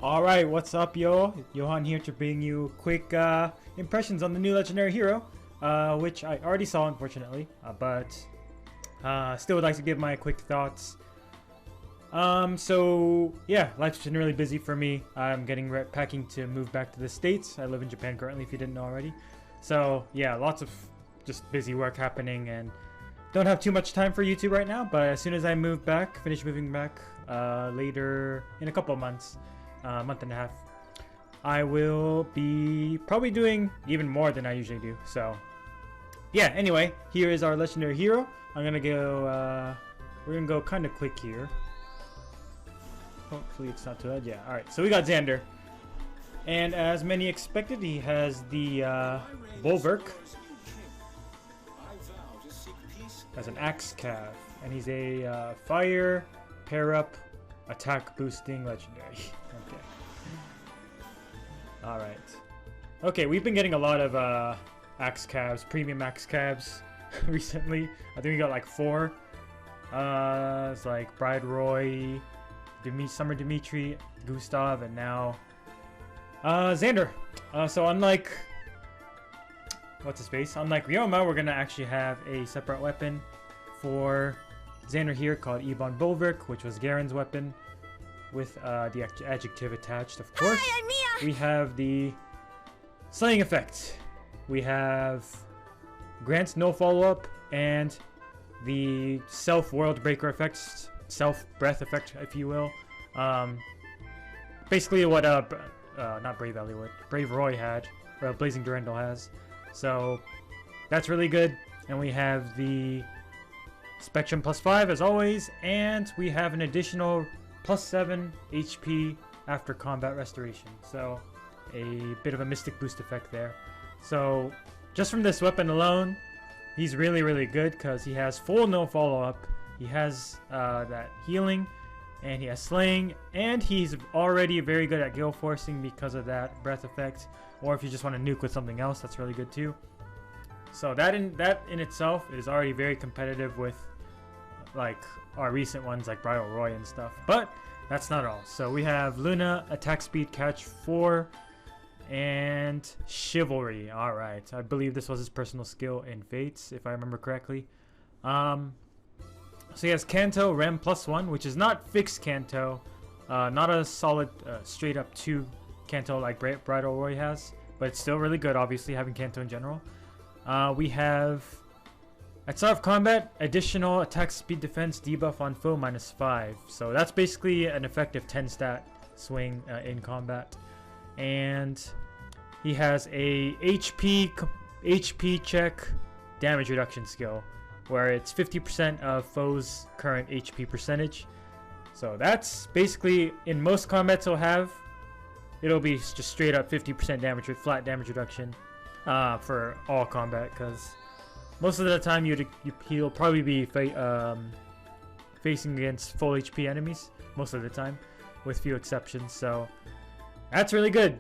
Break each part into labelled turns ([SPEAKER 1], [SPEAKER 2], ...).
[SPEAKER 1] Alright, what's up, yo? Johan here to bring you quick impressions on the new legendary hero, which I already saw, unfortunately, but still would like to give my quick thoughts. So yeah, life's been really busy for me. I'm getting packing to move back to the States. I live in Japan currently, if you didn't know already. So yeah, lots of just busy work happening, and don't have too much time for YouTube right now. But as soon as I move back, finish moving back later in a couple of months, month and a half, I will be probably doing even more than I usually do. So yeah, anyway, here is our legendary hero. I'm gonna go we're gonna go kind of quick here. Hopefully it's not too bad. Yeah, alright, so we got XANDER, and as many expected, he has the Bulwark as an axe CAV, and he's a fire pair up attack boosting legendary. Okay. Alright. Okay, we've been getting a lot of axe CAVs, premium axe CAVs recently. I think we got like 4. It's like Bride Roy, Summer Dimitri, Gustav, and now XANDER. So unlike what's his face? Unlike Ryoma, we're gonna actually have a separate weapon for XANDER here called Ebon Bulwark, which was Garen's weapon with the adjective attached, of course.
[SPEAKER 2] Hi, I'm Mia.
[SPEAKER 1] We have the slaying effect. We have grants no follow-up, and the self-world breaker effects, self-breath effect, if you will. Basically what not Brave Hollywood, Brave Roy had, or Blazing Durandal has. So that's really good. And we have the Spectrum +5 as always, and we have an additional +7 HP after combat restoration. So a bit of a mystic boost effect there. So just from this weapon alone, he's really good because he has full no follow-up. He has that healing, and he has slaying, and he's already very good at gale forcing because of that breath effect. Or if you just want to nuke with something else, that's really good too. So that in itself is already very competitive with like our recent ones like Bridal Roy and stuff. But that's not all. So we have Luna, attack speed, catch 4, and chivalry. All right, I believe this was his personal skill in Fates, if I remember correctly. So he has Canto Rem +1, which is not fixed Canto, not a solid straight up 2 Canto like Bridal Roy has, but it's still really good, obviously, having Canto in general. We have, at start of combat, additional attack speed defense debuff on foe -5. So that's basically an effective 10 stat swing in combat. And he has a HP check damage reduction skill, where it's 50% of foes' current HP percentage. So that's basically, in most combats it'll be just straight up 50% damage with flat damage reduction for all combat, because most of the time he'll probably be facing against full HP enemies most of the time, with few exceptions. So that's really good.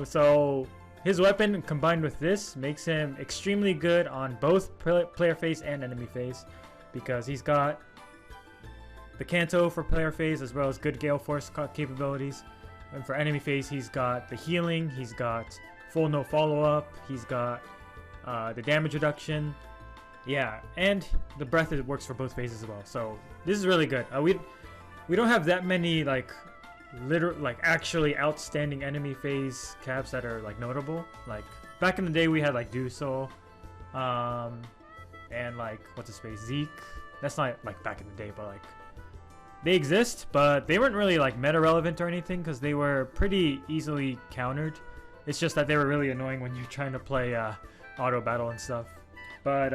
[SPEAKER 1] So his weapon combined with this makes him extremely good on both player phase and enemy phase, because he's got the Canto for player phase as well as good gale force capabilities, and for enemy phase he's got the healing, he's got full no follow-up, he's got the damage reduction, yeah, and the breath works for both phases as well. So this is really good. We don't have that many like actually outstanding enemy phase CAVs that are like notable. Like back in the day we had like Dusel, and like what's his face, Zeke. That's not like back in the day, but like they exist, but they weren't really like meta relevant or anything because they were pretty easily countered. It's just that they were really annoying when you're trying to play auto battle and stuff. But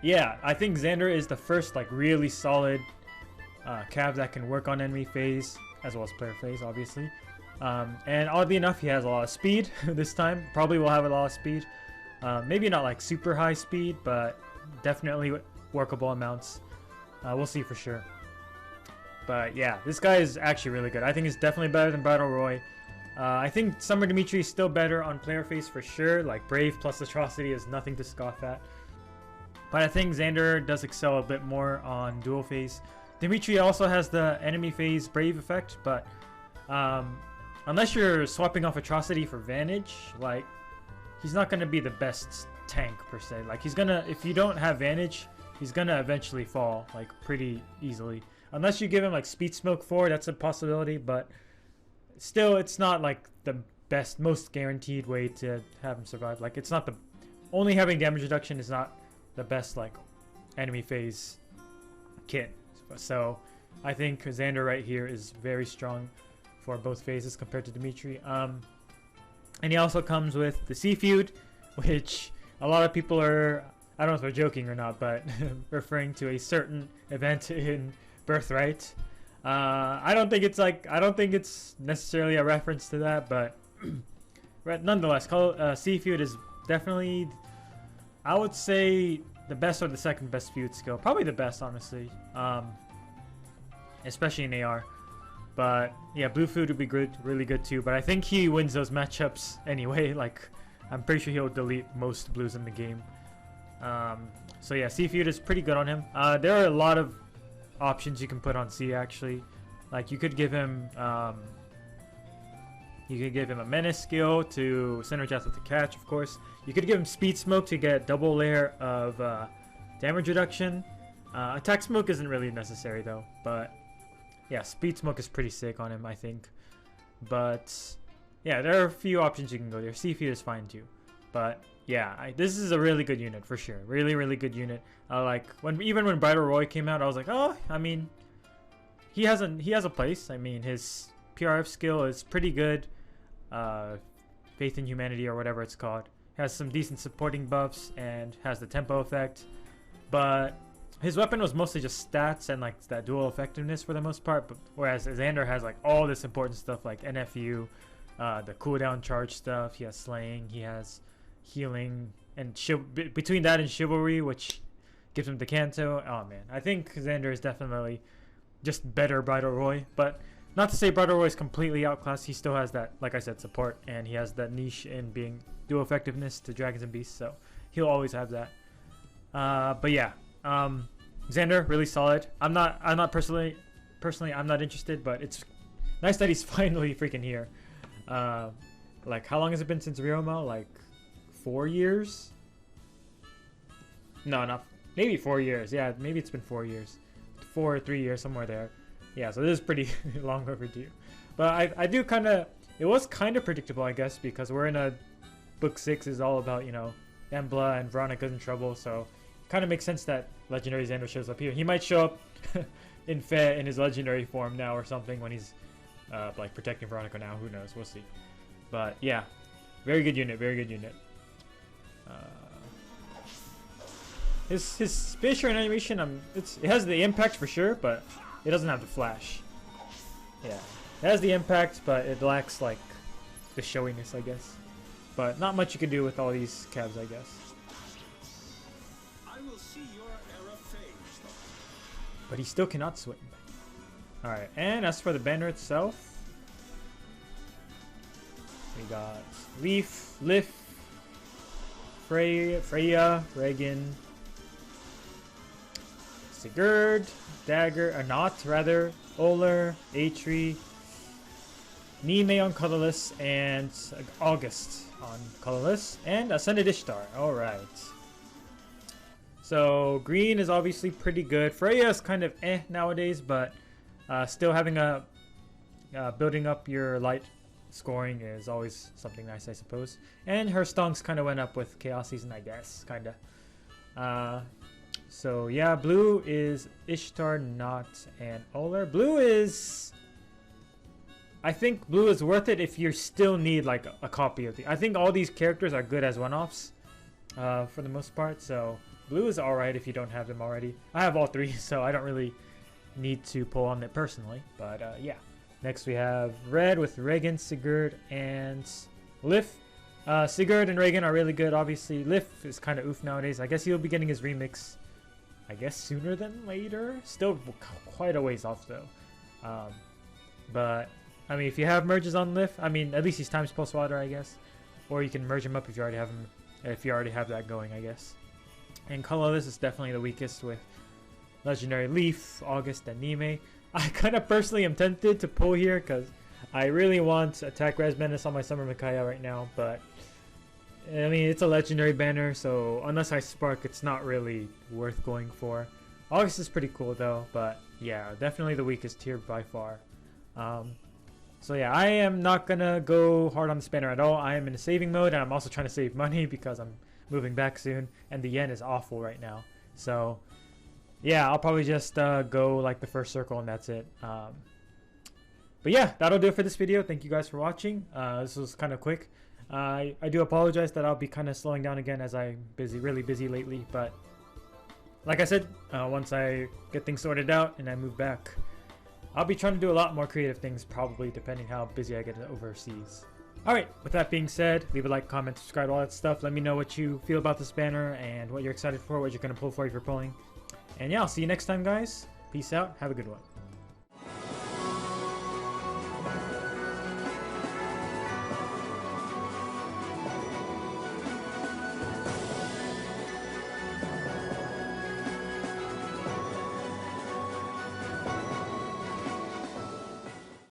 [SPEAKER 1] yeah, I think XANDER is the first like really solid CAV that can work on enemy phase as well as player phase, obviously. And oddly enough, he has a lot of speed this time. Probably will have a lot of speed. Maybe not like super high speed, but definitely workable amounts. We'll see for sure. But yeah, this guy is actually really good. I think it's definitely better than Bridal Roy. I think Summer Dimitri is still better on player phase for sure. Like Brave plus Atrocity is nothing to scoff at. But I think XANDER does excel a bit more on dual phase. Dimitri also has the enemy phase Brave effect, but unless you're swapping off Atrocity for Vantage, like, he's not gonna be the best tank per se. Like, he's gonna, if you don't have Vantage, he's gonna eventually fall, like, pretty easily. Unless you give him like Speed Smoke 4, that's a possibility, but still, it's not like the best, most guaranteed way to have him survive. Like, it's not the, only having damage reduction is not the best, like, enemy phase kit. So I think Xander right here is very strong for both phases compared to Dimitri. And he also comes with the C Feud, which a lot of people are, I don't know if they're joking or not, but referring to a certain event in Birthright. I don't think it's necessarily a reference to that, but nonetheless, C Feud is definitely, I would say, the best or the second best feud skill. Probably the best, honestly. Especially in AR. But yeah, Blue Food would be good, really good too. But I think he wins those matchups anyway. Like, I'm pretty sure he'll delete most blues in the game. So yeah, C Feud is pretty good on him. There are a lot of options you can put on C actually. Like, you could give him a menace skill to synergize with the catch, of course. You could give him Speed Smoke to get double layer of damage reduction. Attack Smoke isn't really necessary though, but yeah, Speed Smoke is pretty sick on him, I think. But yeah, there are a few options you can go there. C Feud is fine too. But yeah, this is a really good unit for sure. Really, really good unit. Like, even when Bridal Roy came out, I was like, oh, I mean, he has a place. I mean, his PRF skill is pretty good. Faith in Humanity or whatever it's called. Has some decent supporting buffs and has the tempo effect. But his weapon was mostly just stats and like that dual effectiveness for the most part. But whereas Xander has like all this important stuff like NFU, the cooldown charge stuff. He has slaying. He has healing, and between that and chivalry, which gives him Decanto. Oh man, I think Xander is definitely just better Bridal Roy. But not to say Bridal Roy is completely outclassed. He still has that, like I said, support, and he has that niche in being dual effectiveness to Dragons and Beasts, so he'll always have that. But yeah, Xander really solid. I'm not personally I'm not interested, but it's nice that he's finally freaking here. Like, how long has it been since Ryoma? Like 4 years? No, not maybe 4 years. Yeah, maybe it's been 4 years, 4 or 3 years, somewhere there. Yeah, so this is pretty long overdue. But I do kind of, it was kind of predictable, I guess, because we're in a book 6 is all about, you know, Embla and Veronica's in trouble, so kind of makes sense that Legendary Xander shows up here. He might show up in Fe in his legendary form now or something when he's like protecting Veronica now. Who knows? We'll see. But yeah, very good unit. Very good unit. His facial animation, it has the impact for sure, but it doesn't have the flash. Yeah, it has the impact, but it lacks like the showiness, I guess. But not much you can do with all these CAVs, I guess.
[SPEAKER 2] I will see your era fade.
[SPEAKER 1] But he still cannot swim. Alright, and as for the banner itself, we got Leaf, Lif, Freya, Regan, Sigurd, Dagger, rather, Oler, Atri, Nime on colorless, and August on colorless, and Ascended Ishtar. Alright. So green is obviously pretty good. Freya is kind of nowadays, but still having a building up your light scoring is always something nice, I suppose. And her stonks kind of went up with Chaos Season, I guess, kind of. So yeah, blue is Ishtar, Not, and Oler. Blue is, I think blue is worth it if you still need like a copy of the. I think all these characters are good as one-offs for the most part. So blue is alright if you don't have them already. I have all three, so I don't really need to pull on it personally. But yeah. Next we have red with Regan, Sigurd, and Lif. Sigurd and Regan are really good, obviously. Lif is kind of oof nowadays. I guess he'll be getting his remix, I guess, sooner than later. Still quite a ways off, though. But, I mean, if you have merges on Lif, I mean, at least he's times pulse water, I guess. Or you can merge him up if you already have him, if you already have that going, I guess. And colorless is definitely the weakest with Legendary Leaf, August, and Nime. I kind of personally am tempted to pull here because I really want Attack Res Menace on my Summer Micaiah right now, but I mean, it's a legendary banner, so unless I spark, it's not really worth going for. August is pretty cool though, but yeah, definitely the weakest tier by far. So yeah, I am not gonna go hard on this banner at all. I am in a saving mode, and I'm also trying to save money because I'm moving back soon, and the yen is awful right now. So yeah, I'll probably just go like the first circle, and that's it. But yeah, that'll do it for this video. Thank you guys for watching. This was kind of quick. I do apologize that I'll be kind of slowing down again as I'm really busy lately, but like I said, once I get things sorted out and I move back, I'll be trying to do a lot more creative things, probably, depending how busy I get overseas. Alright, with that being said, leave a like, comment, subscribe, all that stuff. Let me know what you feel about this banner and what you're excited for, what you're going to pull for if you're pulling. And yeah, I'll see you next time, guys. Peace out. Have a good one.